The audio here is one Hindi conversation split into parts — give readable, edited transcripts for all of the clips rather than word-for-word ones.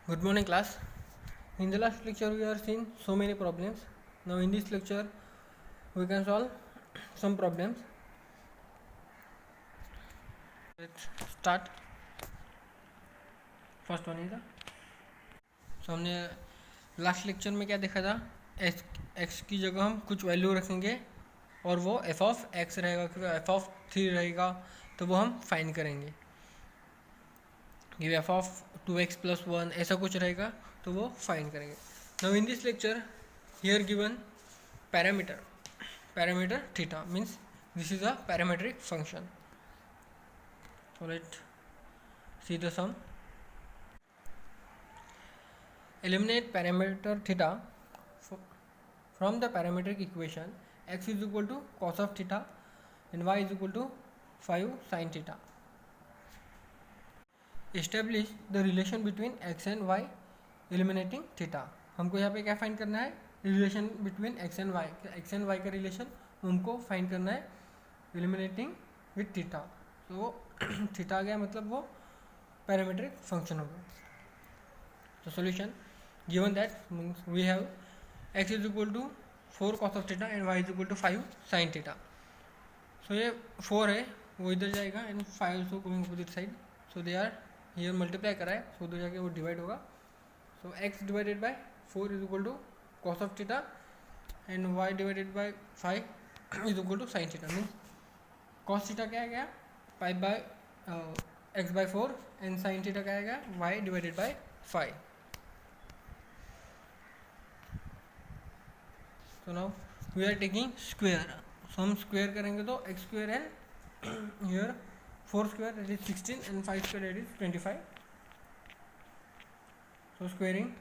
Good morning, class. In the last lecture, we have seen so many problems. Now, in this lecture, we can solve some problems. Let's start. First one is the so हमने लास्ट लेक्चर में क्या देखा था, एक्स की जगह हम कुछ वैल्यू रखेंगे और वो एफ ऑफ एक्स रहेगा, क्योंकि एफ ऑफ 3 रहेगा तो वो हम फाइंड करेंगे। एफ ऑफ 2x प्लस 1 ऐसा कुछ रहेगा तो वो फाइंड करेंगे। Now in this lecture here given parameter theta means this is a parametric function. So let's see the sum. Eliminate parameter theta from the parametric equation. X is equal to cos of theta and y is equal to 5 sin theta. Establish the relation between x and y eliminating theta. हमको यहाँ पे क्या फाइंड करना है, relation between x and y. X and y का रिलेशन हमको फाइंड करना है एलिमिनेटिंग विथ थीटा। तो थीटा आ गया, मतलब वो पैरामीट्रिक फंक्शन होगा। तो solution given that means we have x is equal to 4 cos of theta and y is equal to 5 sin theta. So ये 4 है वो इधर जाएगा and 5 also going opposite side, so they are here multiply करा है, सो उधर जाके वो डिवाइड होगा। So x divided by 4 is equal to cos of theta and y divided by 5 is equal to sin theta. Means cos theta क्या आ गया, pi by x by 4 and sin theta क्या आ गया, y divided by 5. So now we are taking square. So हम square करेंगे तो x square and here 4 square that is 16 and 5 square that is 25. So squaring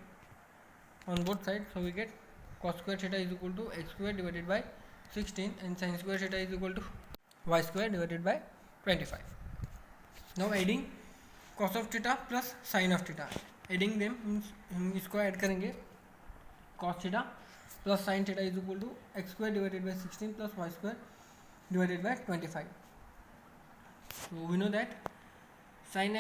on both sides, so we get cos square theta is equal to x square divided by 16 and sin square theta is equal to y square divided by 25. Now adding cos of theta plus sin of theta, adding them means हम इसको ऐड करेंगे, cos theta plus sin theta is equal to x square divided by 16 plus y square divided by 25. So we know that sin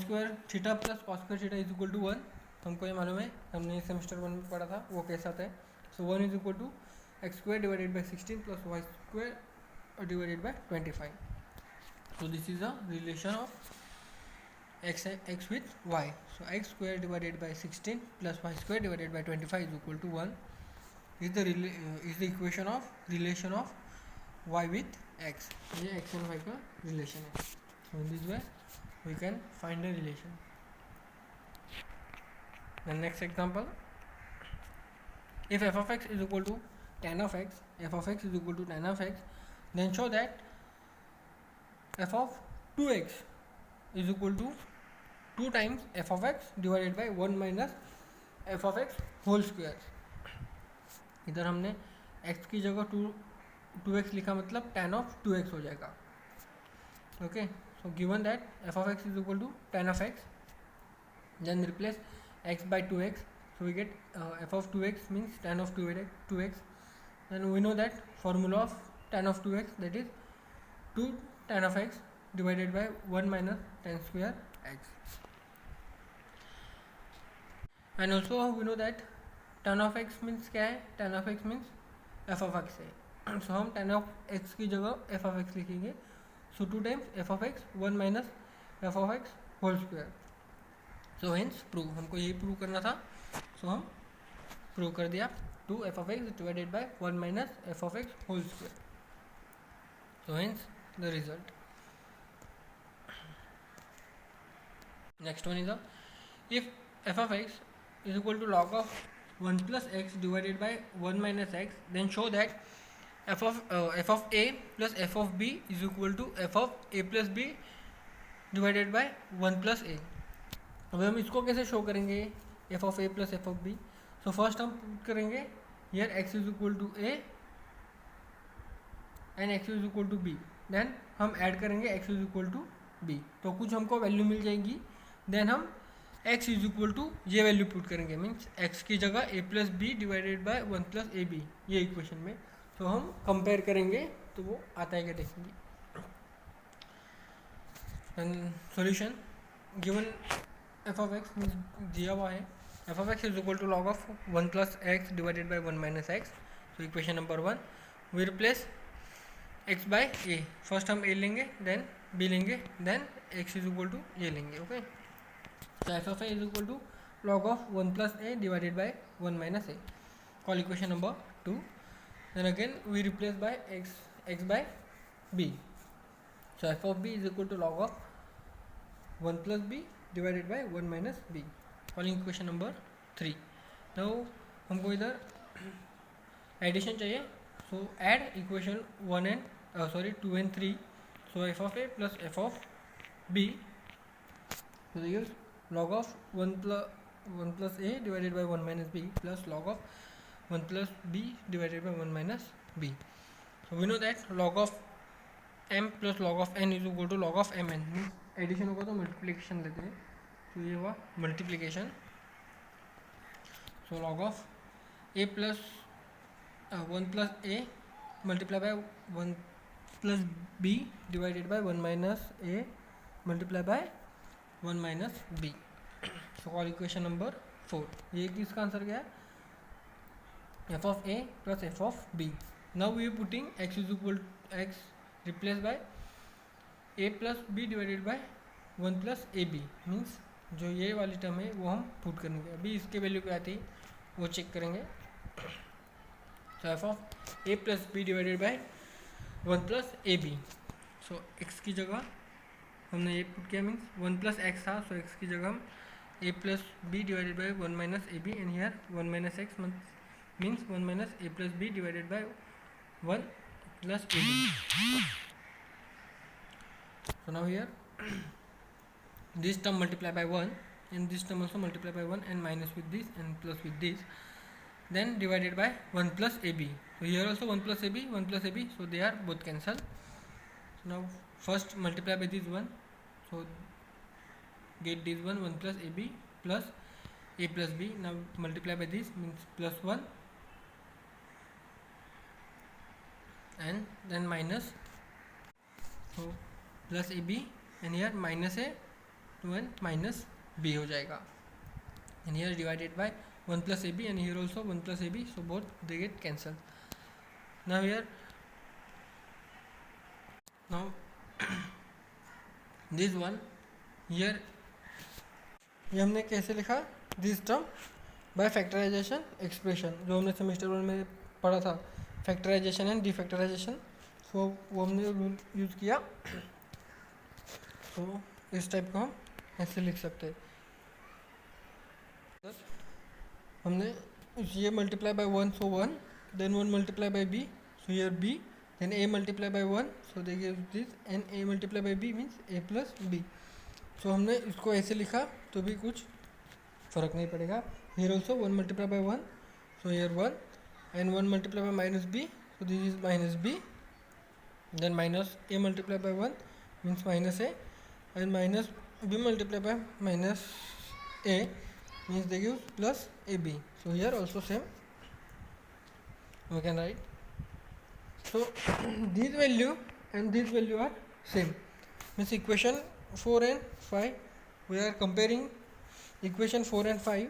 square theta plus cos square theta is equal to 1. हमको ये मालूम है, हमने सेमेस्टर 1 में पढ़ा था, वो कैसा था। So 1 is equal to x square divided by 16 plus y square divided by 25. So this is a relation of x with y. So x square divided by 16 plus y square divided by 25 is equal to 1 is the equation of relation of y with x. ये एक्स एंड वाई का रिलेशन है. So in this way we can find the relation. The next example, if f of x is equal to tan of x, f of x is equal to tan of x, then show that f of 2x is equal to 2 times f of x divided by 1 minus f of x whole square. इधर हमने x की जगह 2x लिखा, मतलब tan of 2x हो जाएगा. Okay, so given that f of x is equal to tan of x, then replace x by 2x, so we get f of 2x means tan of 2x. Then we know that formula of tan of 2x, that is 2 tan of x divided by 1 minus tan square x. And also we know that tan of x means क्या है, tan of x means f of x है. So हम tan of x की जगह f of x लिखेंगे. So 2 times f of x 1 minus f of x whole square. So hence prove, हमको यही प्रूव करना था, सो हम प्रूव कर दिया. 2 f of x divided by 1 minus f of x whole square. So hence the result. Next one is if f of x is equal to log of 1 plus x divided by 1 minus x, then show that f of a plus f of b is equal to f of a plus b divided by 1 plus a. अब हम इसको कैसे शो करेंगे, F of a plus f of b. So first हम पुट करेंगे here x is equal to a and x is equal to b, then हम ऐड करेंगे x is equal to b, तो कुछ हमको वैल्यू मिल जाएगी. देन हम एक्स इज इक्वल टू ये वैल्यू पुट करेंगे, मीन्स एक्स की जगह a plus b divided by 1 plus a b, ये इक्वेशन में. तो हम कंपेयर करेंगे तो वो आता है क्या देखेंगे. And solution given f of x दिया हुआ है, f of x is equal to log of 1 plus x divided by 1 minus x. तो equation number 1 we replace x by a. First हम ए लेंगे, देन बी लेंगे, then x is equal to a लेंगे. ओके, तो f of a is equal to log of 1 plus a divided by 1 minus a. Call equation number 2. Then again we replace by x by b. So f of b is equal to log of 1 plus b divided by 1 minus b. Calling equation number 3. Now हमको इधर एडिशन चाहिए, so add equation 1 and 2 and 3. So f of a plus f of b, so they use log of 1 plus a divided by 1 minus b plus log of 1 plus b divided by 1 minus b. So we know that log of m plus log of n is equal to log of mn. Addition होगा तो मल्टीप्लिकेशन लेते हैं, तो ये हुआ multiplication. So log of a plus 1 plus a multiply by 1 plus b divided by 1 minus a multiply by 1 minus b. So call equation number 4. ये किसका आंसर क्या है? f of a plus f of b. Now we are putting x is equal to x replaced by a plus b divided by 1 plus ab. Means जो ये वाली टर्म है वो हम पुट करेंगे. अभी इसके वैल्यू क्या आती है वो चेक करेंगे. So f of a plus b divided by 1 plus ab. So x की जगह हमने ये पुट किया, मीन्स 1 plus x था, so x की जगह हम a plus b divided by 1 minus ab, and here 1 minus x means 1 minus a plus b divided by 1 plus ab. So now here this term multiply by 1 and this term also multiply by 1 and minus with this and plus with this, then divided by 1 plus ab. So here also 1 plus ab, 1 plus ab, so they are both cancelled. So now first multiply by this one, so get this one 1 plus ab plus a plus b. Now multiply by this means plus 1 and then minus, so plus ab and here minus a to 1 minus b हो जाएगा, and here divided by 1 plus ab and here also 1 plus ab, so both they get cancelled. Now here now this one here ये हमने कैसे लिखा, this term by factorisation expression, जो हमने सेमेस्टर 1 में पढ़ा था, फैक्टराइजेशन एंड डिफैक्टराइजेशन. सो वो हमने रूल यूज़ किया. तो इस टाइप को हम ऐसे लिख सकते हैं. हमने ये multiply by 1, so 1, then 1 multiply by b, so here b, then a multiply by 1, so they give this, and a multiply by b means a plus b. So हमने इसको ऐसे लिखा तो भी कुछ फ़र्क नहीं पड़ेगा. Here also 1 multiply by 1, so here 1, and 1 multiply by minus b, so this is minus b, then minus a multiply by 1 means minus a, and minus b multiply by minus a means they give plus ab. So here also same we can write. So this value and this value are same, means equation 4 and 5, we are comparing equation 4 and 5,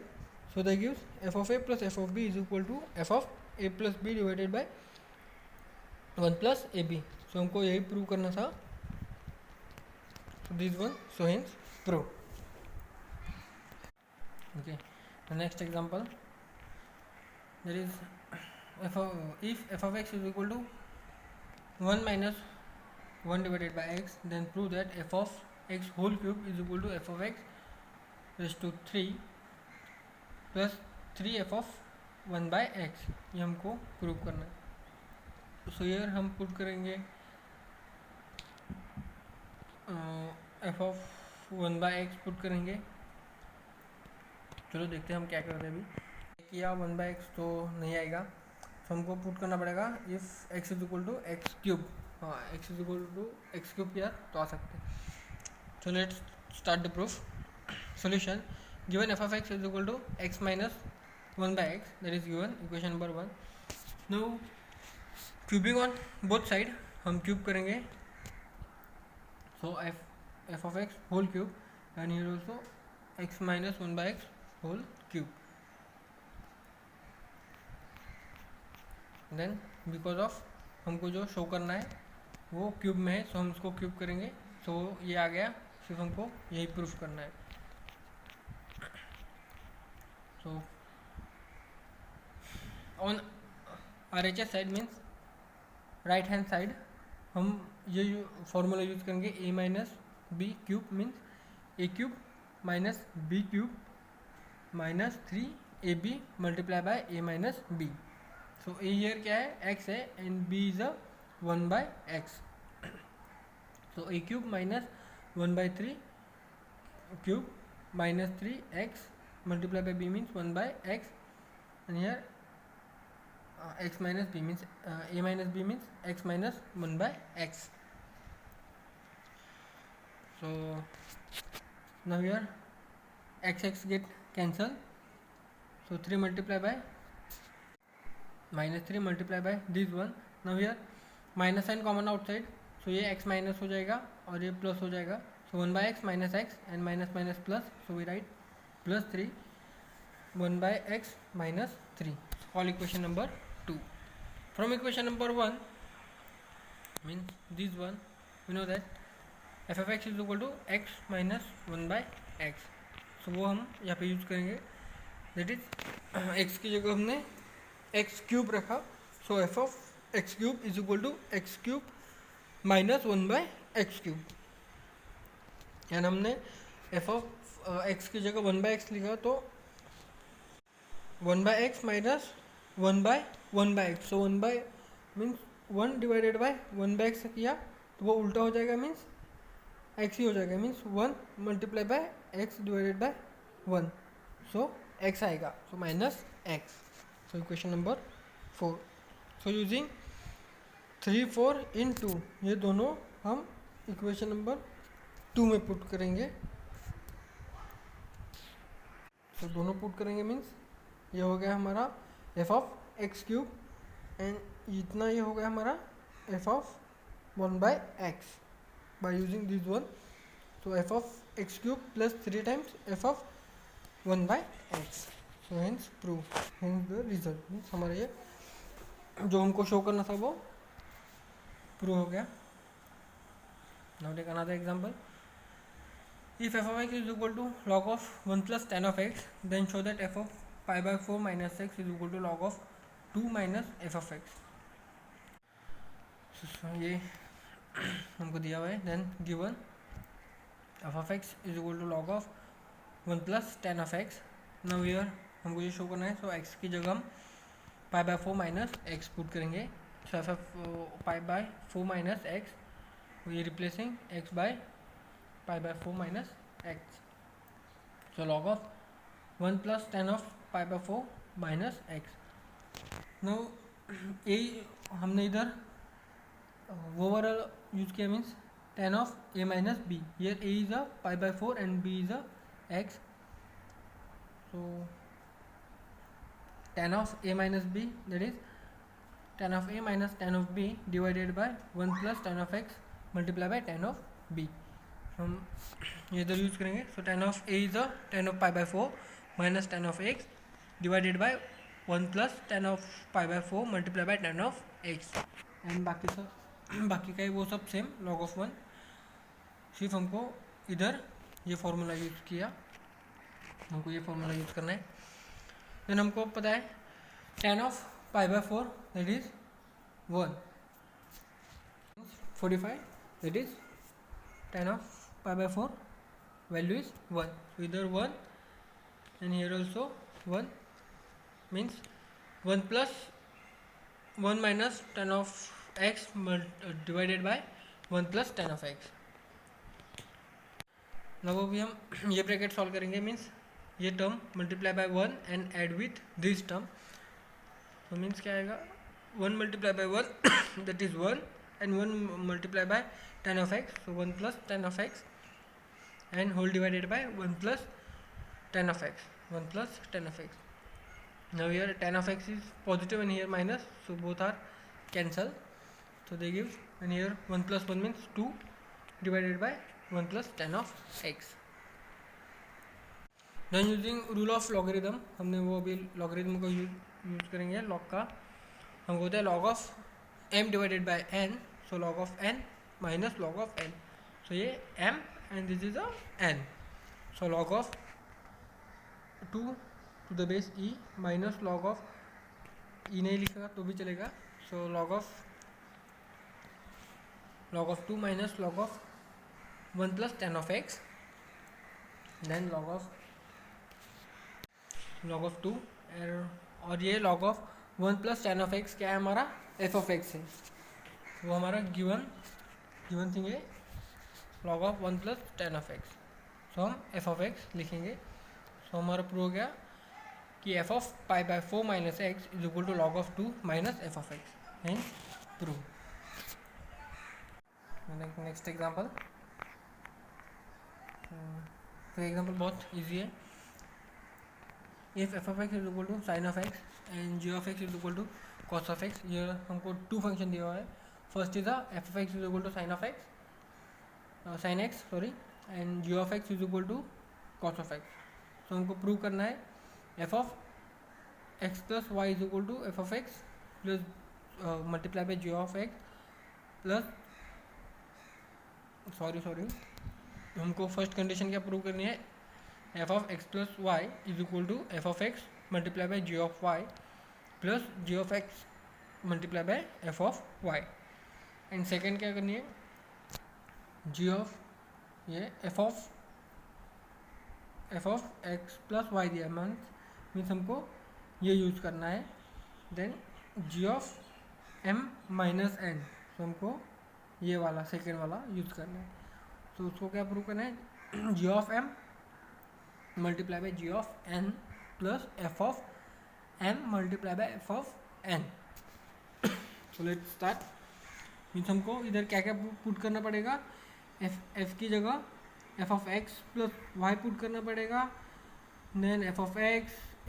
so that gives f of a plus f of b is equal to f of a plus b divided by 1 plus ab. so हमको यही प्रूव करना था, so this one, so hence prove. Okay, the next example, there is if f of x is equal to 1 minus 1 divided by x, then prove that f of x whole cube is equal to f of x raised to 3 plus 3f of 1 by x. ये हमको प्रूव करना है. सो हियर हम पुट करेंगे f of 1 by x put करेंगे. चलो देखते हैं हम क्या करते हैं. अभी किया 1 by x तो नहीं आएगा, तो हमको पुट करना पड़ेगा if x is equal to x cube. हाँ, x is equal to x cube किया तो आ सकते हैं. So let's start the proof. Solution: given f of x is equal to x minus 1 by x, that is given equation number 1. Now cubing on both side, हम क्यूब करेंगे. So f of x whole cube, and here also x minus 1 by x whole cube. Then because of हमको जो शो करना है वो क्यूब में है, सो हम उसको क्यूब करेंगे, सो ये आ गया, सिर्फ हमको यही प्रूफ करना है. So on RHS side means right hand side हम ये फॉर्मूला यूज करेंगे, a minus B cube means a cube minus B cube minus 3ab multiply by a minus B. सो a हियर क्या है, x है, and b is a 1 by x. सो a cube minus 1 by 3 cube minus 3x multiply by b means 1 by x, and here x minus b means a minus b means x minus 1 by x. So now here x get cancel, so 3 multiply by minus 3 multiply by this one. Now here minus sign common outside, so ये x minus हो जाएगा और ये plus हो जाएगा, so 1 by x minus x and minus minus plus, so we write plus 3 1 by x minus 3. Call equation number 2. From equation number 1 means this one, we know that f of x is equal to x minus 1 by x. So वो हम यहाँ पे यूज करेंगे, that is x की जगह हमने x क्यूब रखा, so f of x cube is equal to x cube minus 1 by x cube, and हमने f of x की जगह 1 by x लिखा, तो 1 by x minus 1 by x, so 1 by means 1 divided by 1 by x किया तो वो उल्टा हो जाएगा, मीन्स x ही हो जाएगा, means 1 multiply bye x divided by 1, so x आएगा, so minus x. So equation number 4. So using 3 4 इन 2, ये दोनों हम इक्वेशन नंबर 2 में पुट करेंगे. तो दोनों पुट करेंगे मीन्स ये हो गया हमारा f of x cube, and इतना ये हो गया हमारा f of 1 by x by using this one. तो f of x cube plus 3 times f of 1 by x. So hence prove, hence the result, means हमारा ये जो हमको शो करना था वो प्रूव हो गया. Now take another example. If f of x is equal to log of 1 plus tan of x, then show that f of pi by 4 minus x is equal to log of 2 minus f of x. So ये हमको दिया हुआ है. Then given f of x is equal to log of 1 plus tan of x. Now here हमको ये शो करना है, so x की जगह हम pi by 4 minus x put करेंगे. So f of pi by 4 minus x, we replacing x by pi by 4 minus x. So log of 1 plus tan of pi by 4 minus x. Now a हमने इधर वो वाला यूज किया, means tan of a minus b. Here a is a pi by 4 and b is a x. So tan of a minus b, that is tan of a minus tan of b divided by 1 plus tan of x multiplied by tan of b. हम ये इधर यूज करेंगे. सो tan of a is a tan of pi by 4 minus tan of x divided by 1 plus tan of pi by 4 multiply bye tan of x, and बाकी का वो सब सेम log ऑफ 1. सिर्फ हमको इधर ये फॉर्मूला यूज किया, हमको ये फॉर्मूला यूज करना है. देन हमको पता है tan of pi by 4 that is 1, 45 that is tan of pi by 4 value is 1. So either 1 and here also 1, means 1 plus 1 minus tan of x divided by 1 plus tan of x. Now अभी हम ये ब्रैकेट सॉल्व करेंगे, मीन्स ये term multiply by 1 and add with this term. तो मीन्स क्या आएगा, 1 multiply by 1 that is 1 and 1 multiply by tan of x, so 1 plus tan of x and whole divided by 1 plus tan of x, 1 plus tan of x. Now here tan of x is positive and here minus, so both are cancel, so they give, and here 1 plus 1 means 2 divided by 1 plus tan of x. Then using rule of logarithm, हमने वो अभी लॉगरिदम को यूज करेंगे लॉग का। हमको होता है log of m divided by n, so log of n minus log of n, so ये m and this is a n, so log of 2 to the base e minus log of e नहीं लिखेगा तो भी चलेगा, so log of 2 minus log of 1 plus tan of x, then log of 2, और ये log of 1 plus tan of x क्या है हमारा f ऑफ x है, वो हमारा गिवन थिंग है log of 1 plus tan of x, सो हम f ऑफ x लिखेंगे। सो हमारा प्रूव हो गया कि f of pi by 4 minus x is equal to log of 2 minus f of x, and prove. Next example, तो एग्जाम्पल बहुत इजी है। If f of x is equal to sine of x and g of x is equal to cos of x, ये हमको 2 फंक्शन दिया हुआ है। First is f of x is equal to sine of x, sine x sorry, and g of x is equal to cos of x। तो हमको प्रूव करना है f of x plus y is equal to f of x plus multiply by g of x plus sorry हमको फर्स्ट कंडीशन क्या प्रूव करनी है, f of x plus y is equal to f of x multiply by g of y plus g of x multiply by f of y। And second क्या करनी है, g ऑफ ये f of x plus y दिया मीन्स हमको ये यूज करना है। Then g of m minus n, तो हमको ये वाला सेकेंड वाला यूज करना है। तो उसको क्या प्रूव करना है, g of m multiply by g of n plus f of m multiply by f of n। So let's start. Means हमको इधर क्या क्या पुट करना पड़ेगा, f की जगह f of x plus y put करना पड़ेगा, then f of x,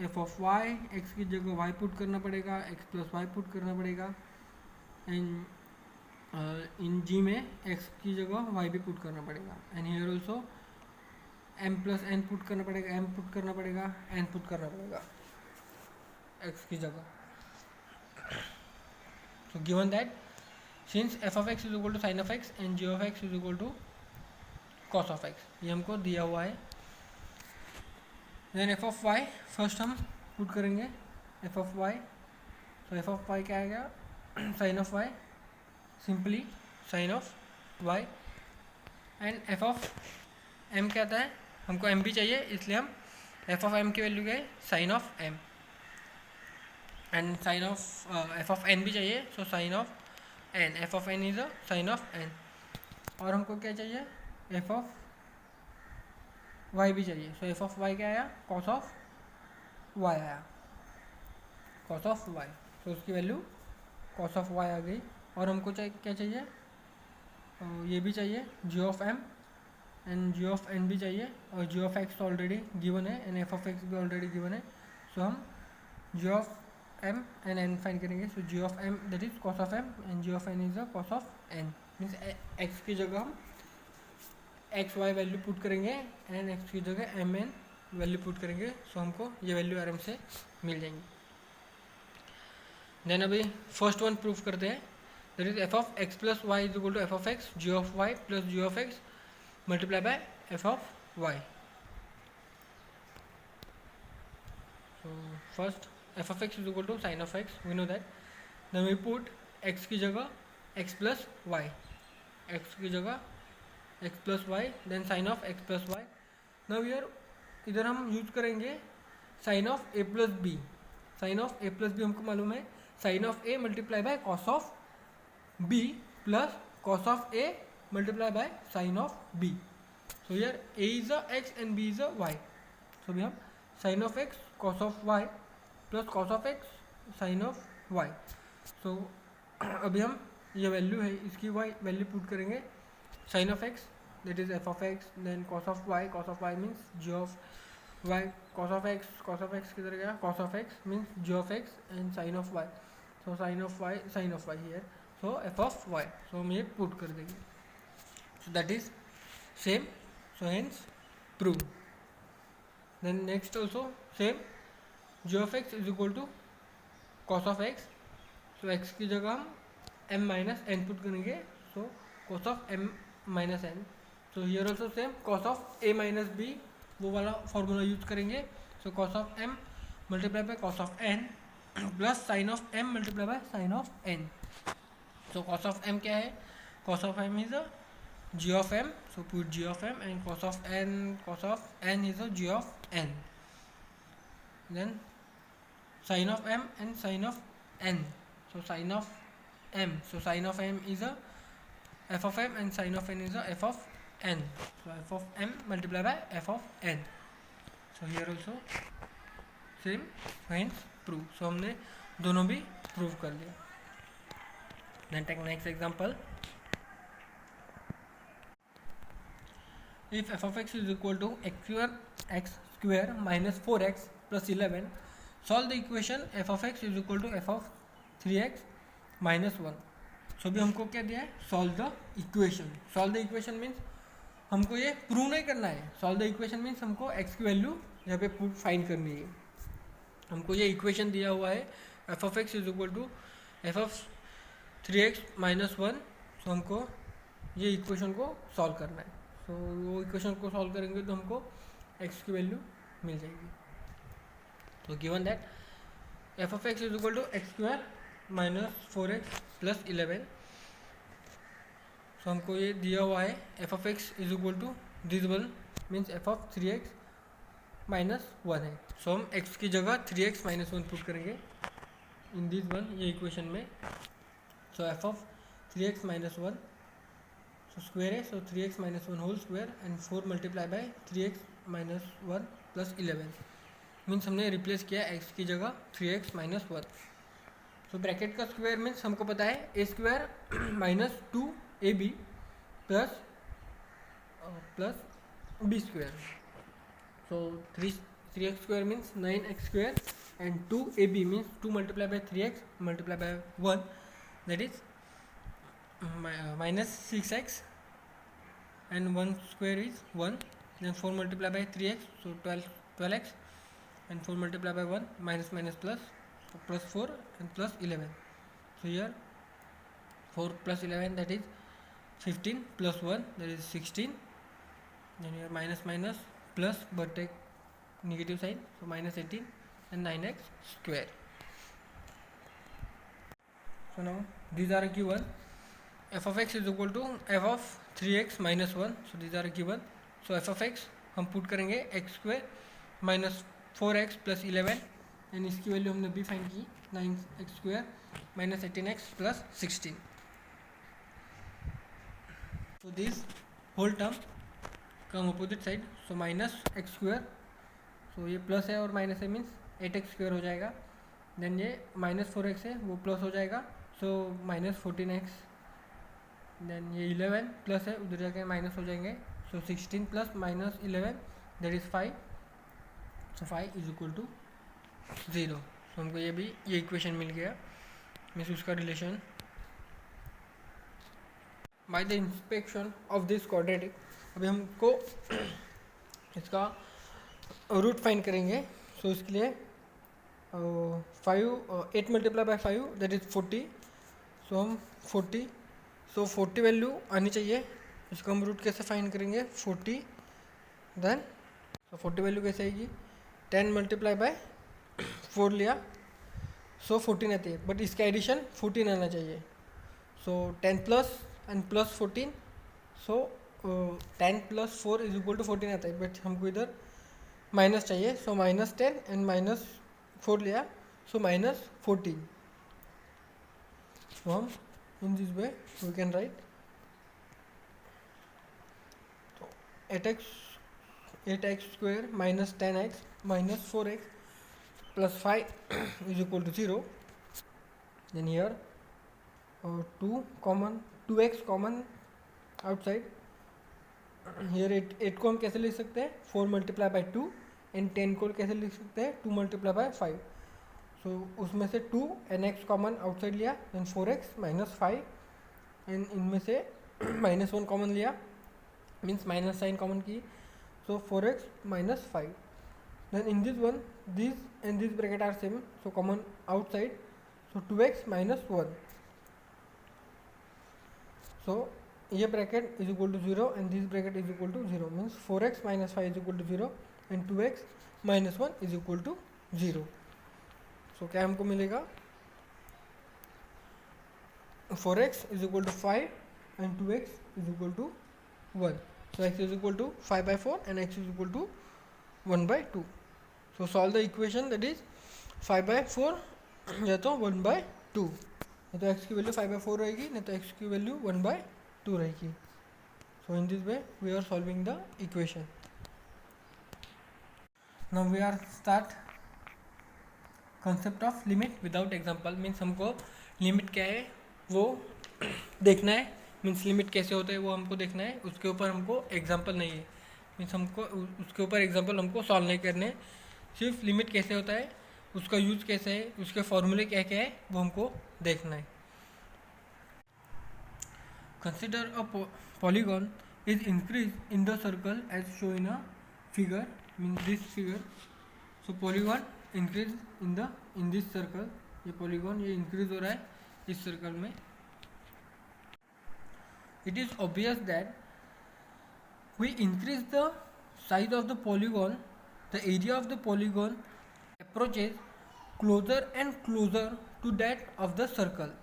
f of y, x की जगह y पुट करना पड़ेगा, x प्लस y पुट करना पड़ेगा, एंड इन g में x की जगह y भी पुट करना पड़ेगा, and here also m plus n put करना पड़ेगा, m पुट करना पड़ेगा, n पुट करना पड़ेगा x की जगह। So given that since f of x is equal to sin of x and g of x is equal to cos of x, ये हमको दिया हुआ है। then f of y first हम पुट करेंगे f of y, तो f of y क्या आएगा, sin of y, simply sin of y, and f of m क्या आता है, हमको m भी चाहिए इसलिए हम f of m की वैल्यू क्या है, sin of m, and sine of f of n भी चाहिए, so sine of n, f of n is a sine of n, और हमको क्या चाहिए, f of y भी चाहिए, सो f of y क्या आया, cos of y आया, cos of y, तो उसकी वैल्यू cos of y आ गई। और हमको क्या चाहिए, ये भी चाहिए g of m and g of n भी चाहिए, और g of x already given है एंड f of x भी ऑलरेडी गिवन है, सो हम g of m and n find करेंगे। सो g of m that is cos of m and g of n is the cos of n, means x की जगह हम एक्स वाई वैल्यू पुट करेंगे एंड एक्स की जगह एम एन वैल्यू पुट करेंगे, सो हमको ये वैल्यू आराम से मिल जाएंगी। देन अभी फर्स्ट वन प्रूफ करते हैं, that is f of x plus y is equal to f of x g of y plus g of x multiply by f of y. So first f of x is equal to sine of x, we know that, then we put x की जगह एक्स प्लस वाई, एक्स की जगह x plus y, then sine of x plus y. Now here इधर हम यूज करेंगे sine of a plus b, sine of a plus b हमको मालूम है sine of a multiply by cos of b plus cos of a multiply by sine of b. So here a is a x and b is a y, so भी हम sine of x cos of y plus cos of x sine of y. So अभी हम ये वैल्यू है इसकी वाई वैल्यू पुट करेंगे, sine of x that is f of x, then cos of y means g of y, cos of x किधर गया, cos of x means g of x and sin of y, so sin of y here, so f of y, so हम ये put कर देंगे, so that is same, so hence prove। Then next also same, g of x is equal to cos of x, so x की जगह हम एम माइनस एन पुट करेंगे, so cos of m minus n, so here also same cos of a minus b, वो वाला फॉर्मूला यूज करेंगे, so cos of m multiply by cos of n plus sine of m multiply by sine of n, so cos of m क्या है, cos of m is a g of m, so put g of m, and cos of n is a g of n, then sin of m and sin of n, so sin of m is a f of m and sin of n is a f of n, so f of m multiplied by f of n, so here also same, hence prove, so हमने दोनों भी प्रूव कर लिया. Then take next example. If f of x is equal to x square minus 4x plus 11, solve the equation f of x is equal to f of 3x minus 1. So अभी हमको क्या दिया है, solve the equation. Solve the equation means हमको ये प्रूव नहीं करना है. Solve the equation means हमको x की वैल्यू यहाँ पे फाइंड करनी है. हमको ये इक्वेशन दिया हुआ है f of x is equal to f of 3x minus 1. सो हमको ये इक्वेशन को सॉल्व करना है. तो वो इक्वेशन को सॉल्व करेंगे तो हमको x की वैल्यू मिल जाएगी. तो given that f of x is equal to x square minus 4x plus 11, so हमको ये दिया हुआ है f of x is equal to this one means f of 3x minus 1 है. सो हम x की जगह 3x माइनस 1 पुट करेंगे इन दिस वन, ये इक्वेशन में. So f of 3x minus 1, square है, so 3x minus 1 whole square and 4 multiply by 3x minus 1 plus 11, means हमने रिप्लेस किया x की जगह 3x माइनस 1. सो ब्रैकेट का स्क्वायर मीन्स हमको पता है a square minus 2ab plus b square. So 3x square means 9x square and 2ab means 2 multiply by 3x multiply by 1, that is minus 6x and 1 square is 1, then 4 multiplied by 3x, so 12x, and 4 multiplied by 1 minus minus plus, so plus 4 and plus 11. So here 4 plus 11 that is 15 plus 1 that is 16, then here minus minus plus but take negative sign, so minus 18 and 9x square. So now these are given. f of x is equal to f of 3x minus 1, so these are given. So f of x हम पुट करेंगे x square minus 4x plus 11, and इसकी वैल्यू हमने भी फाइंड की 9x square minus 18x plus 16. so this whole term come opposite side, so minus x square, so ये प्लस है और माइनस है मीन्स 8x स्क्वायर हो जाएगा. देन ये माइनस 4x है वो प्लस हो जाएगा, सो माइनस 14x. देन ये 11 प्लस है उधर जाके माइनस हो जाएंगे, so 16 plus minus 11 that is 5, so 5 is equal to 0. So हमको ये भी ये इक्वेशन मिल गया, मीन्स उसका relation. By the inspection of this quadratic, अभी हमको इसका रूट फाइंड करेंगे. सो इसके लिए 8 मल्टीप्लाई बाय 5 दैट इज़ 40, सो हम 40, सो 40 वैल्यू आनी चाहिए. इसको हम रूट कैसे फाइंड करेंगे 40, देन सो 40 वैल्यू कैसे आएगी 10 मल्टीप्लाई बाय 4 लिया, सो 14 आती है, बट इसका एडिशन 14 आना चाहिए. So 10 plus and plus 14, so 10 plus 4 is equal to 14 आता है, बट हमको इधर माइनस चाहिए, सो माइनस 10 एंड माइनस 4 लिया, सो माइनस 14. सो हम in this way we can write 8x square minus 10x minus 4x plus 5 is equal to 0. then here 2x common outside. here 8 को हम कैसे लिख सकते हैं 4 मल्टीप्लाई बाई 2, एंड 10 को कैसे लिख सकते हैं 2 मल्टीप्लाई बाई 5. सो उसमें से 2 एन एक्स कॉमन आउटसाइड लिया, देन 4x माइनस 5, एंड इनमें से माइनस 1 कॉमन लिया, मीन्स माइनस साइन कॉमन की, सो 4x minus 5. Then in this one, this and this bracket are same, so common outside, so 2x minus 1. So ये bracket is equal to 0 and this bracket is equal to 0, means 4x minus 5 is equal to 0 and 2x minus 1 is equal to 0. So क्या हमको मिलेगा, 4x is equal to 5 and 2x is equal to 1. So x is equal to 5 by 4 and x is equal to 1 by 2. So solve the equation, that is 5 by 4 या तो 1 by 2, या तो x की वैल्यू 5 by 4 रहेगी, नहीं तो x की वैल्यू 1 by 2 रहेगी. So in this way we are solving the equation. Now we are start concept of limit without example, means हमको लिमिट क्या है वो देखना है, मीन्स लिमिट कैसे होता है वो हमको देखना है, उसके ऊपर हमको एग्जाम्पल नहीं है, मीन्स हमको उसके ऊपर एग्जाम्पल हमको सॉल्व नहीं करने, सिर्फ लिमिट कैसे होता है, उसका यूज कैसे है, उसके फॉर्मूले क्या क्या है वो हमको देखना है. Consider a polygon is increase in the circle as show in a figure, means this figure. So polygon increase in this circle, ये पॉलीगॉन ये इंक्रीज हो रहा है इस सर्कल में. It is obvious that we increase the size of the polygon, the area of the polygon approaches closer and closer to that of the circle.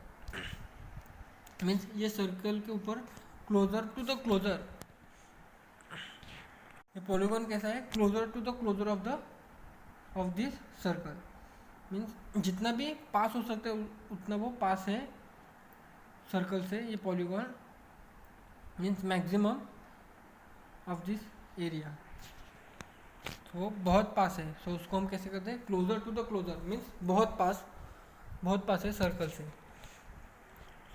Means ये circle के ऊपर closer to the closer, ये polygon कैसा है, closer to the closer of this circle. Means जितना भी पास हो सकता है उतना वो पास है सर्कल से, ये polygon means maximum of this area, तो वो बहुत पास है. सो उसको हम कैसे करते हैं, closer to the closer, means बहुत पास है सर्कल से.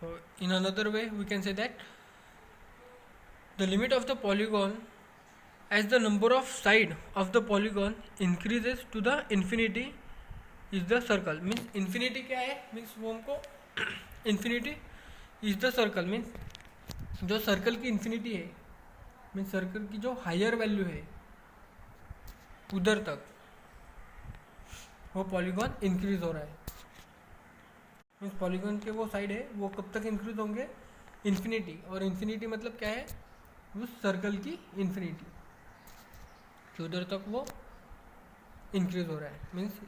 So in another way we can say that the limit of the polygon as the number of side of the polygon increases to the infinity is the circle. Means infinity क्या है, मीन्स वो हमको infinity is the circle, means जो सर्कल की इन्फिनिटी है, मीन्स सर्कल की जो हायर वैल्यू है उधर तक वो पॉलीगॉन इंक्रीज हो रहा है. मीन्स पॉलीगॉन के वो साइड है वो कब तक इंक्रीज होंगे, इन्फिनिटी. और इन्फिनिटी मतलब क्या है, उस सर्कल की इन्फिनिटी कि उधर तक वो इंक्रीज हो रहा है. मीन्स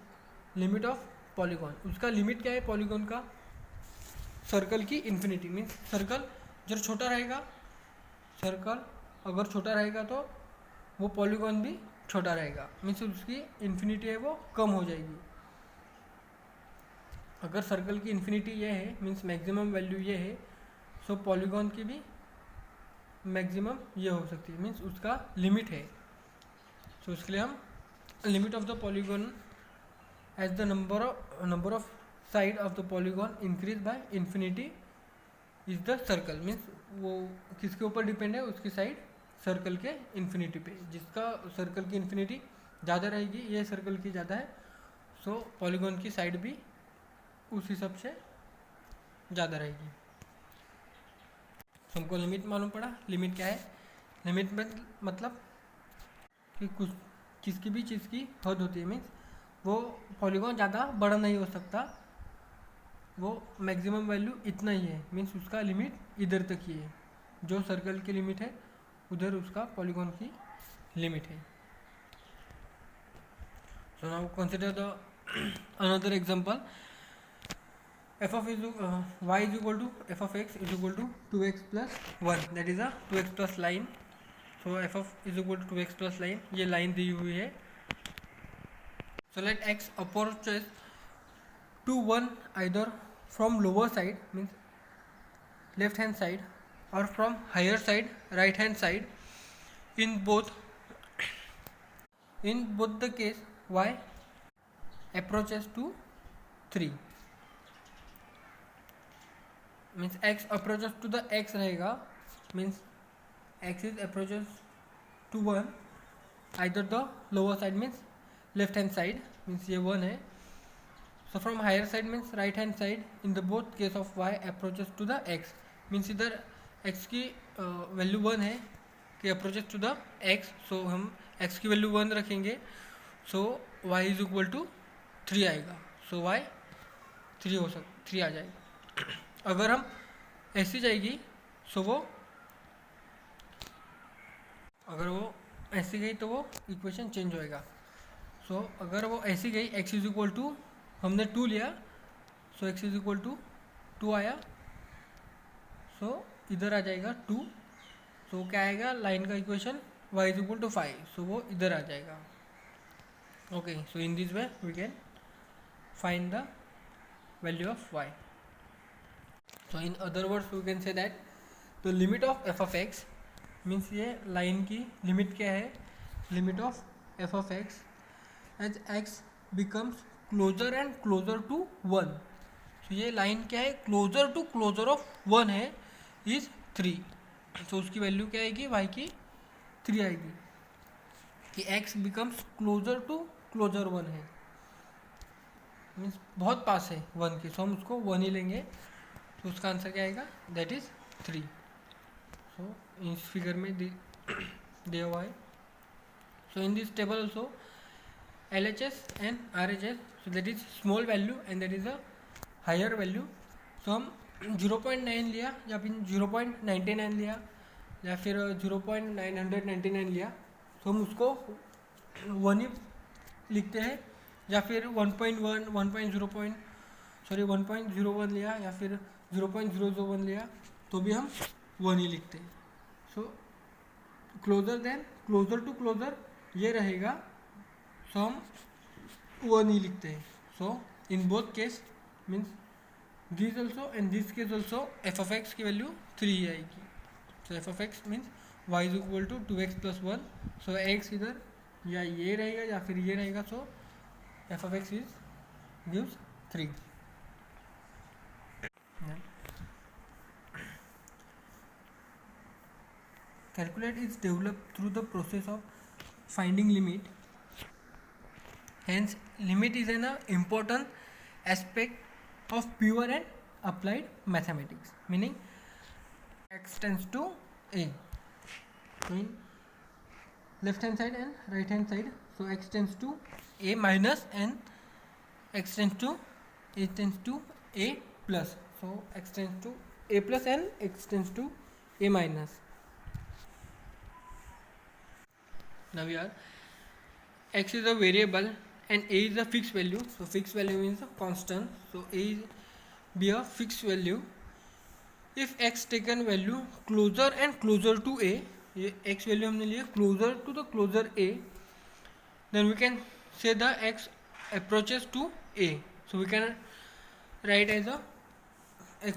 लिमिट ऑफ पॉलीगॉन, उसका लिमिट क्या है पॉलीगॉन का, सर्कल की इन्फिनिटी. मीन्स सर्कल जब छोटा रहेगा, सर्कल अगर छोटा रहेगा तो वो पॉलीगॉन भी छोटा रहेगा, मीन्स उसकी इन्फिनिटी है वो कम हो जाएगी. अगर सर्कल की इन्फिनिटी ये है, मीन्स मैक्सिमम वैल्यू ये है, सो पॉलीगॉन की भी मैक्सिमम ये हो सकती है, मीन्स उसका लिमिट है. सो उसके लिए हम limit of the polygon as the number of side of the polygon increase by infinity is the circle. Means वो किसके ऊपर डिपेंड है, उसकी साइड सर्कल के इन्फिनिटी पे. जिसका सर्कल की इन्फिनिटी ज़्यादा रहेगी, ये सर्कल की ज़्यादा है, सो पॉलीगॉन की साइड भी उस हिसाब से ज़्यादा रहेगी. हमको लिमिट मालूम पड़ा. लिमिट क्या है, लिमिट में मतलब कि कुछ किसी भी चीज़ की हद होती है, मीन्स वो पॉलीगॉन ज़्यादा बड़ा नहीं हो सकता, वो मैक्सिमम वैल्यू इतना ही है, मीन्स उसका लिमिट इधर तक ही है, जो सर्कल की लिमिट है उधर उसका पॉलीगॉन की लिमिट है. So now consider the another example. f of y is equal to f of x is equal to 2x plus 1, that is a 2x plus line. so f of is equal to 2x plus line, ये लाइन दी हुई है. so let x approaches to 1 either from lower side, means left hand side, or from higher side, right hand side. In both the case y approaches to 3, means x approaches to the x रहेगा, means x is approaches to 1 either the lower side means left hand side, means ये 1 है. So from higher side means right hand side. In the both case of y approaches to the x, means इधर x की वैल्यू 1 है कि approaches to the x, so हम x की वैल्यू 1 रखेंगे सो y इज इक्वल टू 3 आएगा. सो y 3 आ जाएगा. अगर हम ऐसी जाएगी सो वो अगर वो ऐसी गई तो वो इक्वेशन चेंज होएगा. सो अगर वो ऐसी गई x इज इक्वल टू हमने 2 लिया, सो x इज इक्वल टू 2 आया. सो इधर आ जाएगा 2. सो क्या आएगा लाइन का equation y is equal to 5. So वो इधर आ जाएगा. Okay, so in this way we can find the value of y. So in other words we can say that the limit of f of x means ये लाइन की लिमिट क्या है, limit of f of x as x becomes closer and closer to 1. तो ये लाइन क्या है, क्लोजर टू क्लोजर ऑफ 1 है, इज 3. तो उसकी वैल्यू क्या आएगी, y की 3 आएगी कि x becomes closer to closer 1 है, मीन्स बहुत पास है 1 के. सो हम उसको 1 ही लेंगे. तो उसका आंसर क्या आएगा, दैट इज 3. सो इस फिगर में दिया हुआ है. So in this table also LHS and RHS, so that is small value and that is a higher value. so हम 0.9 लिया या फिर 0.99 लिया या फिर 0.999 लिया, तो हम उसको 1 ही लिखते हैं. या फिर 1.1 1.01 लिया या फिर 0.001 लिया तो भी हम 1 ही लिखते हैं. So closer then closer to closer ये रहेगा, सो हम 1 ही लिखते हैं. So in both case means this also and this case also f of x की वैल्यू 3 ही आएगी. So f of x means y is equal to 2x plus 1. So x इधर या ये रहेगा या फिर ये रहेगा. So f of x is gives 3. Calculate is developed through the process of finding limit. Hence, limit is an important aspect of pure and applied mathematics. Meaning, x tends to a. So in left hand side and right hand side, so x tends to a minus and x tends to a plus. So x tends to a plus and x tends to a minus. Now here x is a variable and a is a fixed value. So fixed value means a constant. So a be a fixed value if x taken value closer and closer to a. ये x value हमने लिया closer to the closer a, then we can say the x approaches to a. So we can write as a x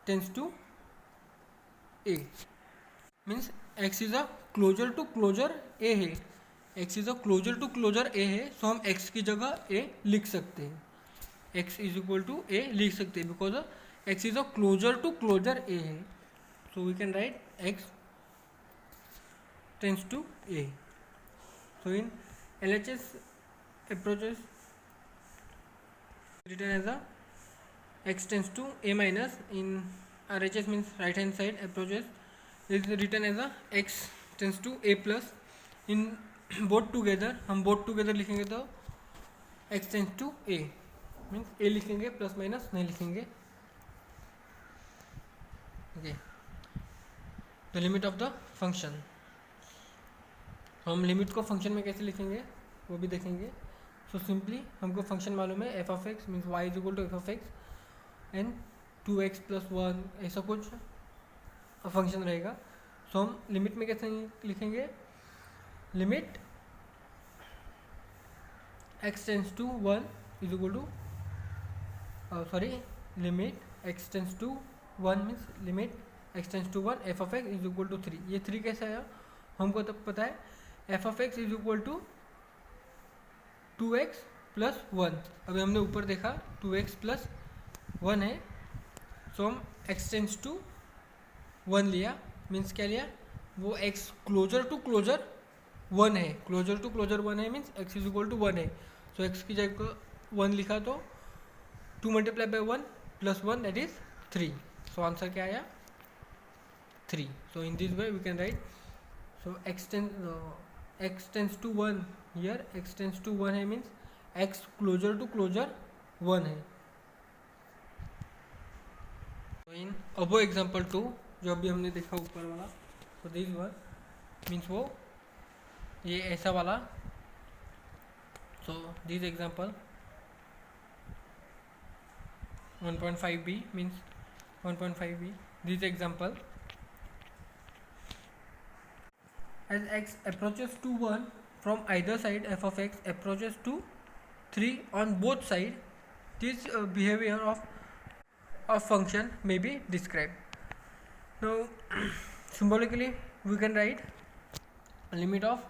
tends to a means x is a closer to closer a है. x is a closer to closer a है. सो हम x की जगह a लिख सकते हैं. x is equal to a लिख सकते हैं because x is a closer to closer a है. So we can write x tends to a. So in LHS approaches written as a x tends to a minus. In RHS means right hand side approaches is written as a x tends to a plus. in both together हम both together लिखेंगे तो x tends to a means a लिखेंगे प्लस माइनस नहीं लिखेंगे. Okay, the limit of the function. हम लिमिट को फंक्शन में कैसे लिखेंगे वो भी देखेंगे. सो सिंपली हमको फंक्शन मालूम है f of x means y is equal to f of x and 2x plus 1 ऐसा कुछ फंक्शन रहेगा. सो हम लिमिट में कैसे लिखेंगे, limit x tends to 1 is equal to limit x tends to 1 means limit x tends to 1 f of x is equal to 3. ये 3 कैसे आया हमको तब पता है. F of x is equal to 2x plus 1. अभी हमने ऊपर देखा 2x प्लस 1 है. सो हम x टेंस टू 1 लिया मीन्स क्या लिया, वो x क्लोजर टू क्लोजर 1 है. क्लोजर टू क्लोजर 1 है means x is equal to 1 है. सो x की जगह 1 लिखा तो 2 multiply by 1 plus 1 that is 3. So answer क्या आया 3. So in this way we can write. So x tends to 1 here x tends to 1 है means x closer to closer 1 है. इन अबो एग्जाम्पल 2 जो अभी हमने देखा ऊपर वाला, तो दिस वन मीन्स वो ये ऐसा वाला. So this example 1.5b means 1.5b. This example, as x approaches to 1 from either side, f of x approaches to 3 on both sides. This behavior of function may be described. Now symbolically we can write limit of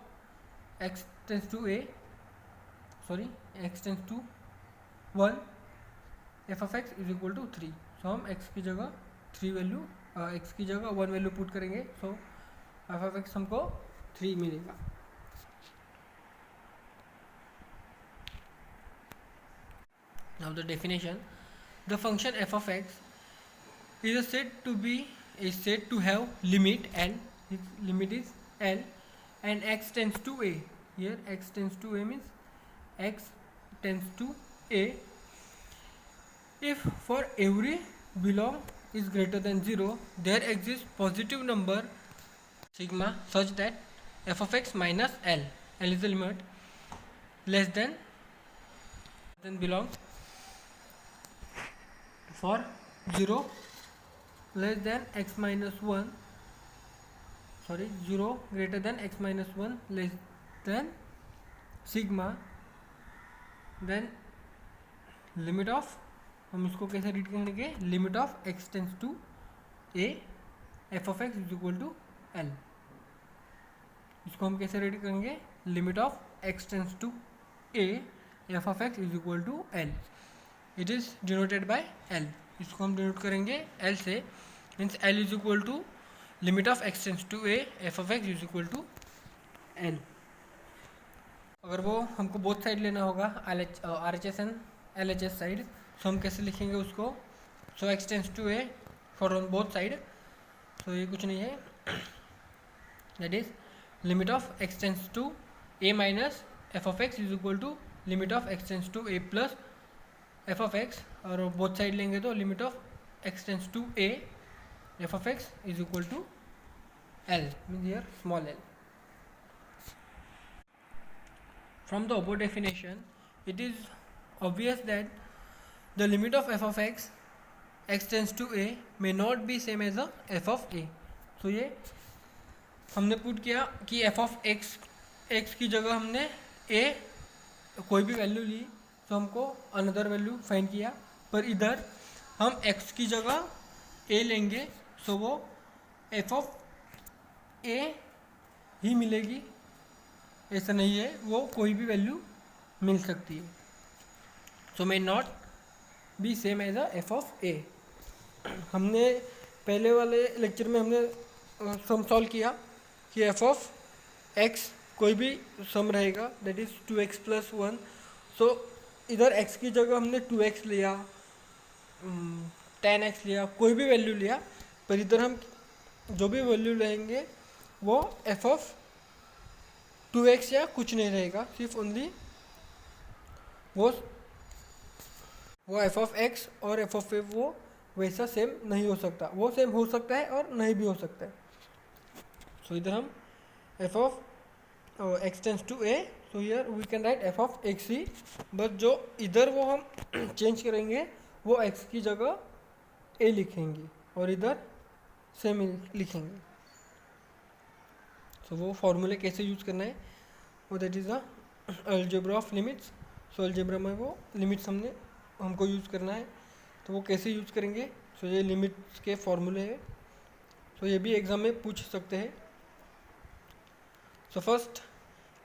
x tends to x tends to 1, f of x is equal to 3. So हम एक्स की जगह 3 वैल्यू, एक्स की जगह 1 वैल्यू पुट करेंगे. सो एफ ऑफ एक्स हमको 3 मिलेगा. Now the definition, the function F of x is said to have limit, and its limit is L, and x tends to a. Here x tends to a means x tends to a if for every belong is greater than 0 there exists positive number sigma such that f of x minus L is the limit less than belong for 0 less than x minus 1 0 greater than x minus 1 less than sigma, then limit of, हम इसको कैसे रीड करेंगे, limit of x tends to a f of x is equal to l. इसको हम कैसे रीड करेंगे, limit of x tends to a f of x is equal to l. It is denoted by l. इसको हम डिनोट करेंगे एल से, means l is equal to limit of x tends to a f of x is equal to l. अगर वो हमको बोथ साइड लेना होगा, R H S and L H S side, तो हम कैसे लिखेंगे उसको. So x tends to a for on both side. So ये कुछ नहीं है, that is limit of x tends to a minus f of x is equal to limit of x tends to a plus f of x. और बोथ साइड लेंगे तो limit of x tends to a f of x is equal to L, means here small L. From the above definition, it is obvious that the limit of f of x tends to a may not be same as the f of a. So ये हमने पुट किया कि f of x की जगह हमने a कोई भी वैल्यू ली, तो हमको अनदर वैल्यू फाइंड किया. पर इधर हम x की जगह a लेंगे, सो वो f of a ही मिलेगी. ऐसा नहीं है, वो कोई भी वैल्यू मिल सकती है. So may not be same as a f of a. हमने पहले वाले लेक्चर में हमने सम सॉल्व किया कि एफ ऑफ एक्स कोई भी सम रहेगा, दैट इज़ 2x प्लस 1. सो इधर x की जगह हमने 2x लिया, 10x लिया, कोई भी वैल्यू लिया, पर इधर हम जो भी वैल्यू लेंगे वो एफ ऑफ 2x या कुछ नहीं रहेगा, सिर्फ ओनली वो एफ ऑफ एक्स और एफ ऑफ ए वो वैसा सेम नहीं हो सकता. वो सेम हो सकता है और नहीं भी हो सकता है. सो इधर हम f of x tends to a, so here we can write f of x ही, बट जो इधर वो हम चेंज करेंगे वो एक्स की जगह ए लिखेंगे और इधर सेम लिखेंगे. सो वो फॉर्मूले कैसे यूज़ करना है, वो that is the algebra of limits. So algebra में वो लिमिट्स हमको यूज़ करना है, तो वो कैसे यूज़ करेंगे. सो ये लिमिट्स के फॉर्मूले हैं, सो ये भी एग्जाम में पूछ सकते हैं. So first,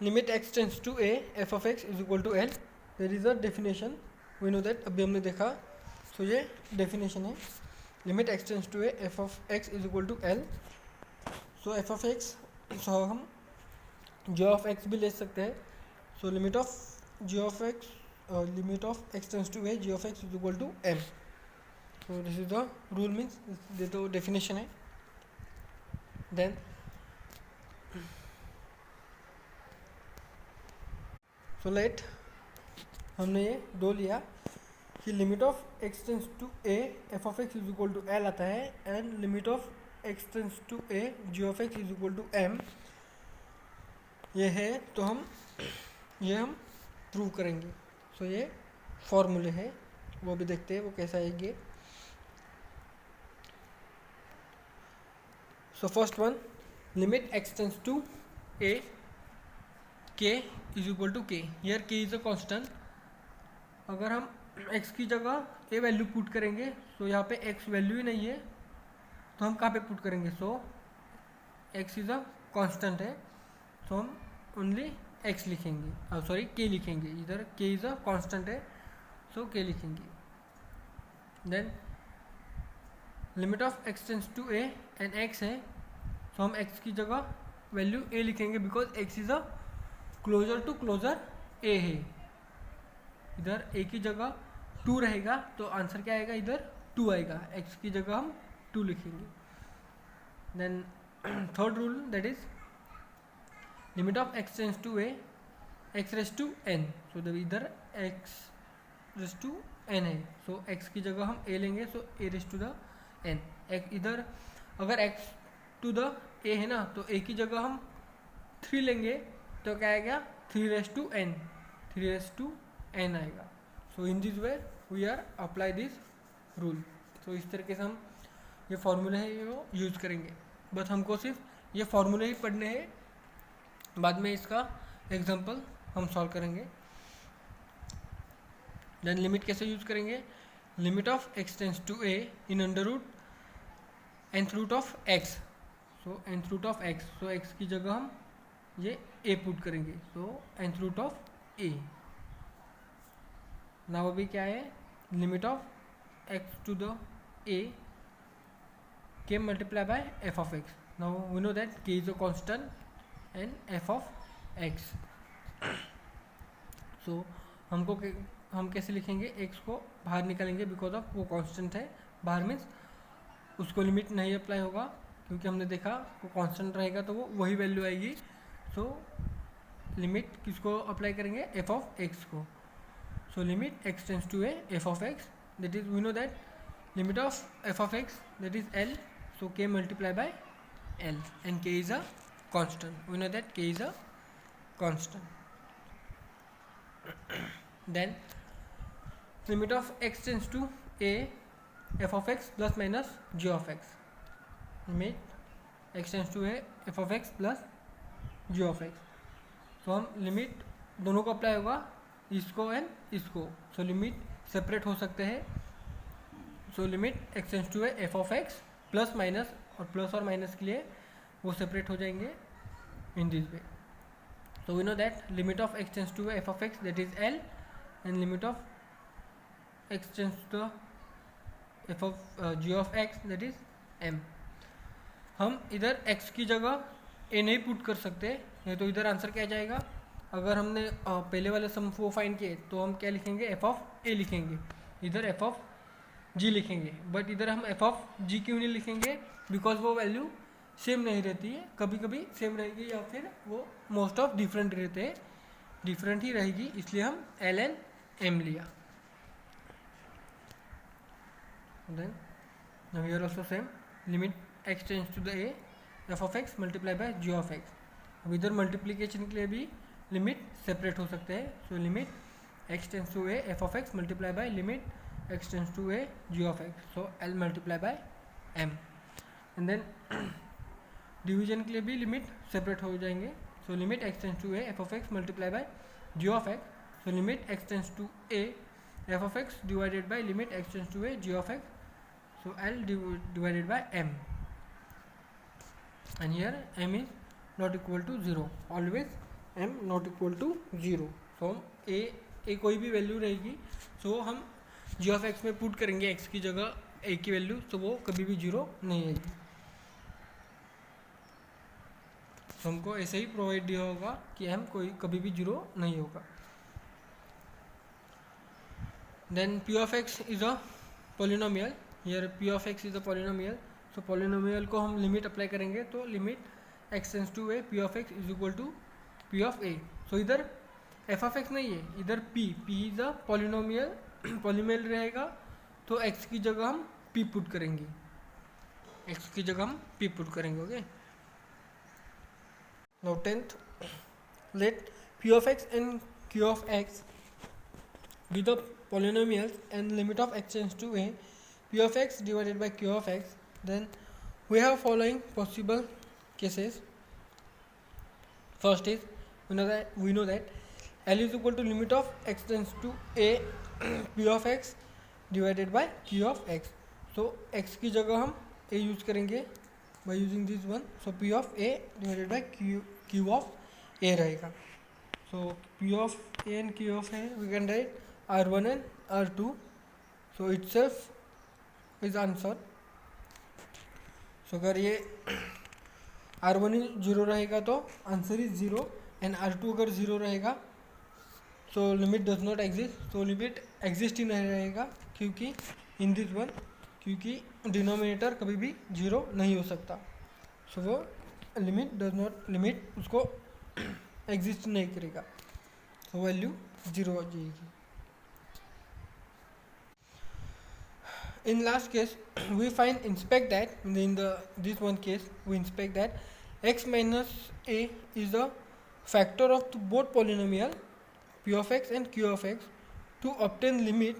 limit x tends to a f of x is equal to L. There is a definition, we know that, अभी हमने देखा. सो ये डेफिनेशन है, limit x tends to a f of x is equal to L. So f of x, so हम जी ऑफ एक्स भी ले सकते हैं. So limit of g of x, limit of x tends to a g of x is equal to m. So this is the rule, means ये तो डेफिनेशन है. देन सो लेट हमने ये दो लिया कि limit of x tends to a f of x is equal to l आता है and limit of x tends to a g of x is equal to m ये है, तो हम प्रूव करेंगे। सो ये फॉर्मूले है, वो भी देखते हैं वो कैसा है ये। So first one, limit x tends to a k is equal to k, here k is a constant. अगर हम x की जगह ए वैल्यू पुट करेंगे तो यहाँ पे x वैल्यू ही नहीं है, तो हम कहाँ पे पुट करेंगे? So x is a constant है, तो हम ओनली x लिखेंगे, सॉरी k लिखेंगे। इधर k इज अ कांस्टेंट है, सो k लिखेंगे। Then limit of x tends to a and x है, तो हम x की जगह वैल्यू a लिखेंगे because x is a closer to closer a है। इधर a की जगह 2 रहेगा तो आंसर क्या आएगा? इधर 2 आएगा, x की जगह हम 2 लिखेंगे। Then third rule, that is limit of x tends to a x raise to n, so इधर x रेस टू n है, सो x की जगह हम a लेंगे, so a raise to the n। इधर अगर x टू द a है ना, तो a की जगह हम 3 लेंगे, तो क्या आएगा? 3 raise to n, 3 raise to n आएगा। So in this way we are apply this rule. तो इस तरीके से हम ये फॉर्मूले है वो यूज़ करेंगे, बट हमको सिर्फ ये फॉर्मूले ही पढ़ने हैं, बाद में इसका एग्जांपल हम सॉल्व करेंगे। देन लिमिट कैसे यूज करेंगे? Limit of x tends to a in under root nth root of x, so nth root of x, so x की जगह हम ये a पुट करेंगे, so nth root of a। Now अभी क्या है? Limit of x to the a k multiply by f of x। Now we know that k is a constant and f of x। सो हम कैसे लिखेंगे? x को बाहर निकालेंगे बिकॉज ऑफ वो कांस्टेंट है, बाहर मीन्स उसको लिमिट नहीं अप्लाई होगा, क्योंकि हमने देखा वो कांस्टेंट रहेगा तो वो वही वैल्यू आएगी। सो लिमिट किसको अप्लाई करेंगे? f ऑफ x को। So limit x tends to a f of x, that is we know that limit of f of x that is l, so k multiply by l and k is a constant, we know that k is a constant. Then limit of x tends to a f of x plus minus g of x, limit x tends to a f of x plus g of x। तो हम लिमिट दोनों को अप्लाई होगा, इसको एंड इसको, सो लिमिट सेपरेट हो सकते हैं। So limit x tends to a f of x plus minus, और प्लस और माइनस के लिए वो सेपरेट हो जाएंगे in this way. So we know that limit of x tends to f of x, that is L, and limit of x tends to f of g of x, that is m। हम इधर x की जगह a नहीं पुट कर सकते, नहीं तो इधर आंसर क्या जाएगा? अगर हमने पहले वाले सम वो फाइंड किए तो हम क्या लिखेंगे? f ऑफ a लिखेंगे, इधर f ऑफ g लिखेंगे, बट इधर हम f ऑफ g क्यों नहीं लिखेंगे? बिकॉज वो वैल्यू सेम नहीं रहती है, कभी कभी सेम रहेगी या फिर वो मोस्ट ऑफ डिफरेंट रहते हैं, डिफरेंट ही रहेगी, इसलिए हम एल एन एम लिया। Then here also same, limit x tends to the a f of x multiply by g of x. अब इधर मल्टीप्लीकेशन के लिए भी लिमिट सेपरेट हो सकते हैं, so limit x tends to a f of x multiply by limit x tends to a g of x, so L multiply by M. And then division के लिए भी लिमिट सेपरेट हो जाएंगे, so limit x tends to a f of x multiply by g of x, so limit x tends to a f of x divided by limit x tends to a g of x, so L divided by M. And here M is not equal to 0, always M not equal to 0। So हम ए कोई भी वैल्यू रहेगी, सो हम जी ऑफ एक्स में पुट करेंगे एक्स की जगह ए की वैल्यू, तो वो कभी भी 0 नहीं आएगी। तो हमको ऐसे ही प्रोवाइड दिया होगा कि एम कोई कभी भी 0 नहीं होगा। Then p of x is a polynomial, here p of x is a polynomial, so polynomial को हम लिमिट अप्लाई करेंगे, तो limit x tends to a p of x is equal to p of a. So इधर एफ ऑफ एक्स नहीं है, इधर p is a polynomial polynomial रहेगा, तो एक्स की जगह हम पी पुट करेंगे, एक्स की जगह हम पी पुट करेंगे. Okay, now 10th, let p of x and q of x be the polynomials and limit of x tends to a, p of x divided by q of x. Then we have following possible cases. First is we know that L is equal to limit of x tends to a p of x divided by q of x. So x की जगह हम a यूज करेंगे by using this one. So p of a divided by q of a रहेगा. So p of a and q of a we can write r1 and r2. So itself is answer. So अगर ये r1 ही 0 रहेगा तो आंसर इज 0, एंड r2 अगर 0 रहेगा तो limit does not exist. So limit exist ही नहीं रहेगा, क्योंकि इन दिस वन, क्योंकि डिनोमिनेटर कभी भी 0 नहीं हो सकता. सो वो लिमिट उसको एग्जिस्ट नहीं करेगा, तो वैल्यू 0 हो जाएगी. In last case, we inspect that in this one case we inspect that x minus a is the factor of both polynomial p of x and q of x. To obtain limit,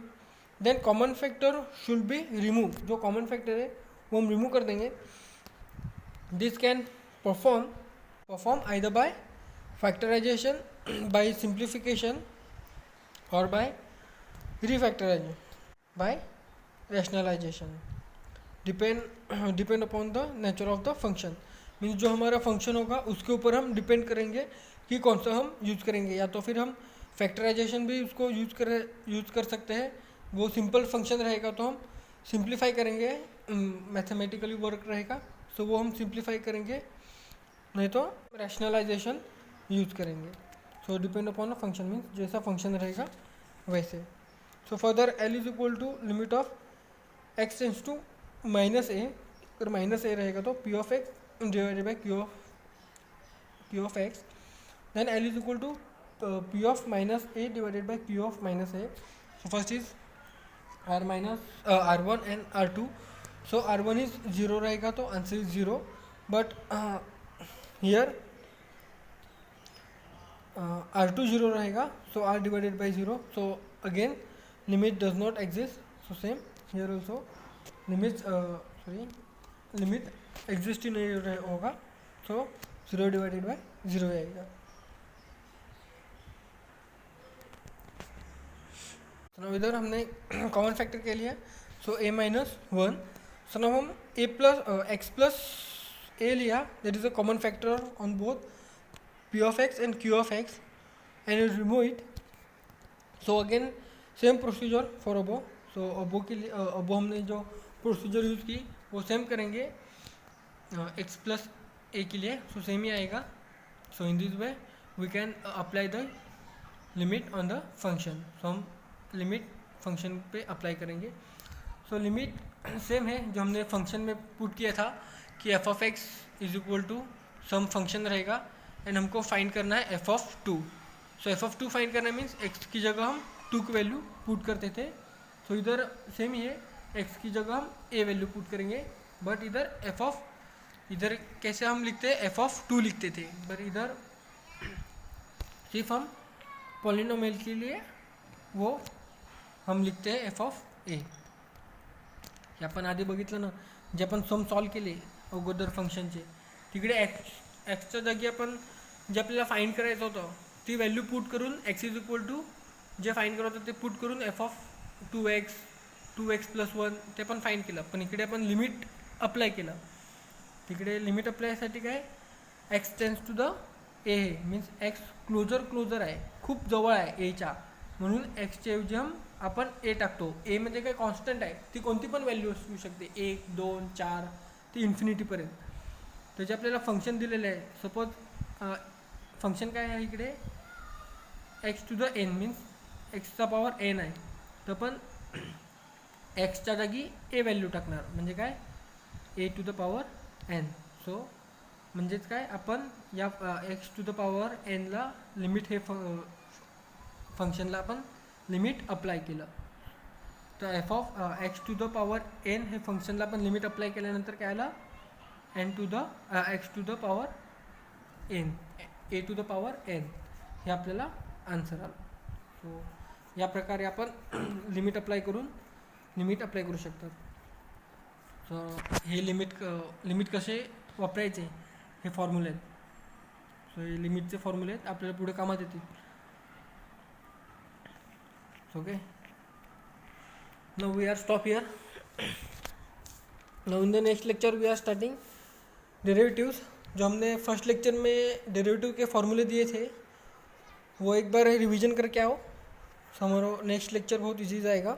then common factor should be removed. जो common factor है वो हम remove कर देंगे. This can perform either by factorization, by simplification, or by refactorization, by rationalization. Depend upon the nature of the function. Means जो हमारा फंक्शन होगा उसके ऊपर हम डिपेंड करेंगे कि कौन सा हम यूज़ करेंगे. या तो फिर हम फैक्टराइजेशन भी उसको यूज़ कर सकते हैं. वो सिंपल फंक्शन रहेगा तो हम सिंप्लीफाई करेंगे, मैथमेटिकली वर्क रहेगा, सो वो हम सिंप्लीफाई करेंगे, नहीं तो रैशनलाइजेशन यूज़ करेंगे. So depend upon the function, means जैसा फंक्शन रहेगा वैसे. So further L is equal to limit of x tends to minus a. अगर माइनस ए रहेगा तो p of x divided by q of x. Then L is equal to p of minus a divided by q of minus a. So first is R1 and R2. So R1 is 0 रहेगा तो answer is 0, but here R2 0 रहेगा, so R divided by 0. So again limit does not exist. So same here also limit exist ही नहीं होगा, सो 0 डिवाइडेड बाई 0 आएगा. तो इधर हमने कॉमन फैक्टर के लिए so a minus 1. So now हम a plus x plus a लिया, that is a common factor on both p of x and q of x, and remove it. So again same procedure for above. So above के लिए अबो हमने जो प्रोसीजर यूज़ की वो सेम करेंगे x प्लस a के लिए. सो सेम ही आएगा. So in this way we can apply the limit on the function. So हम लिमिट फंक्शन पे अप्लाई करेंगे. सो लिमिट सेम है जो हमने फंक्शन में पुट किया था कि f of x is equal to some function रहेगा, एंड हमको फाइंड करना है f of 2. So f of 2 find करना मीन्स एक्स की जगह हम 2 की वैल्यू पुट करते थे. सो इधर सेम ही है, एक्स की जगह हम ए वैल्यू पुट करेंगे, बट इधर कैसे हम लिखते हैं, एफ ऑफ 2 लिखते थे, बट इधर सिर्फ हम पॉलिनोमियल के लिए वो हम लिखते हैं एफ ऑफ ए. हे आपण आधी बघितलं ना, जे आपण सम सॉल्व केले अगोदर फंक्शनचे, तिकडे एक्सच्या जागी आपण जे आपल्याला फाइंड करायचं होतं ती व्हॅल्यू पुट करून एक्स इज इक्वल टू जे फाइंड करत होतं ते पुट करून एफ ऑफ 2x प्लस 1 ते पण फाइंड केलं. पण इकडे आपण लिमिट अप्लाय केलं. तिकडे लिमिट अप्लायसाठी काय x tends to the a है, मीन्स एक्स क्लोजर आहे, खूप जवळ आहे एच्या, म्हणून एक्सच्या ऐवजी आपण ए टाकतो. ए म्हणजे काय कॉन्स्टंट आहे, ती कोणती पण व्हॅल्यू असू शकते, 1 2 4 ते इन्फिनिटीपर्यंत. त्याचे आपल्याला फंक्शन दिलेले आहे. सपोज फंक्शन काय आहे इकडे x to the n, means एक्सचा पॉवर एन आहे, तर पण एक्सच्या जागी ए व्हॅल्यू टाकणार, म्हणजे काय a to the power n. So म्हणजेच काय आपण या एक्स टू द पॉवर एनला लिमिट हे फंक्शनला आपण लिमिट अप्लाय केलं. तर f of x to the power n हे फंक्शनला आपण लिमिट अप्लाय केल्यानंतर काय आलं, n to the x to the power n, a to the power n, हे आपल्याला आन्सर आलं. सो या प्रकारे आपण लिमिट अप्लाय करू शकतात. सो हे लिमिट कसे वापरायचे हे फॉर्म्युले आहेत. सो हे लिमिटचे फॉर्म्युले आहेत, आपल्याला पुढे कामात येतील. Okay, now we are stop here. Now in the next lecture we are starting derivatives. जो हमने फर्स्ट लेक्चर में डेरिवेटिव के फॉर्मूले दिए थे वो एक बार रिवीजन करके आओ. हमारा नेक्स्ट लेक्चर बहुत इजी जाएगा.